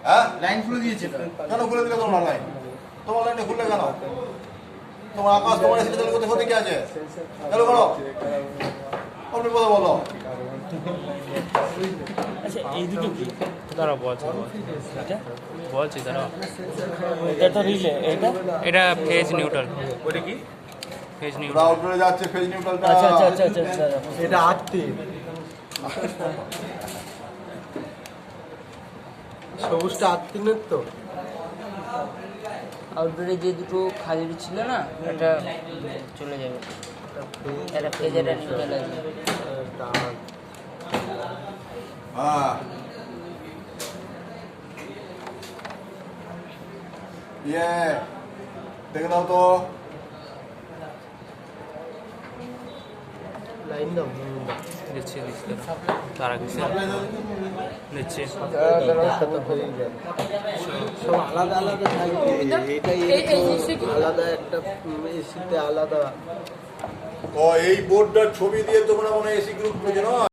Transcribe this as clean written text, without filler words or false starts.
হ্যাঁ লাইন খুলে দিয়েছে তো। কেন খুলে দিলে তোমার লাইন? তোমার লাইনটা খুললে কেন? তোমার আকাশ তোমার এসে চালু করতে ক্ষতি কি আছে? চালু করো, আপনি কথা বলো। আচ্ছা এই দুটো কি দাঁড়াও বলছি এটা বলছি দাঁড়াও। এটা তো রিলে এটা এটা ফেজ নিউট্রাল, ওটা কি? Phase neutral. আউটডোরে যাচ্ছে ফেজ নিউট্রালটা। আচ্ছা আচ্ছা আচ্ছা আচ্ছা আচ্ছা এটা 8টি সবুজটা 8 তো আউটডোরে যে দুটো খালি ছিল না এটা চলে যাবে, এটা ফেজের নিউট্রাল আছে। হ্যাঁ ইয়ে দেখে দাও তো। লাইন দাও দিচ্ছি তার আগে দিচ্ছি। সব আলাদা আলাদা থাকবে, এটাই আলাদা একটা এসিতে আলাদা। ও এই বোর্ডটার ছবি দিয়ে তোমরা মনে হয় এসি গ্রুপ বুঝে না?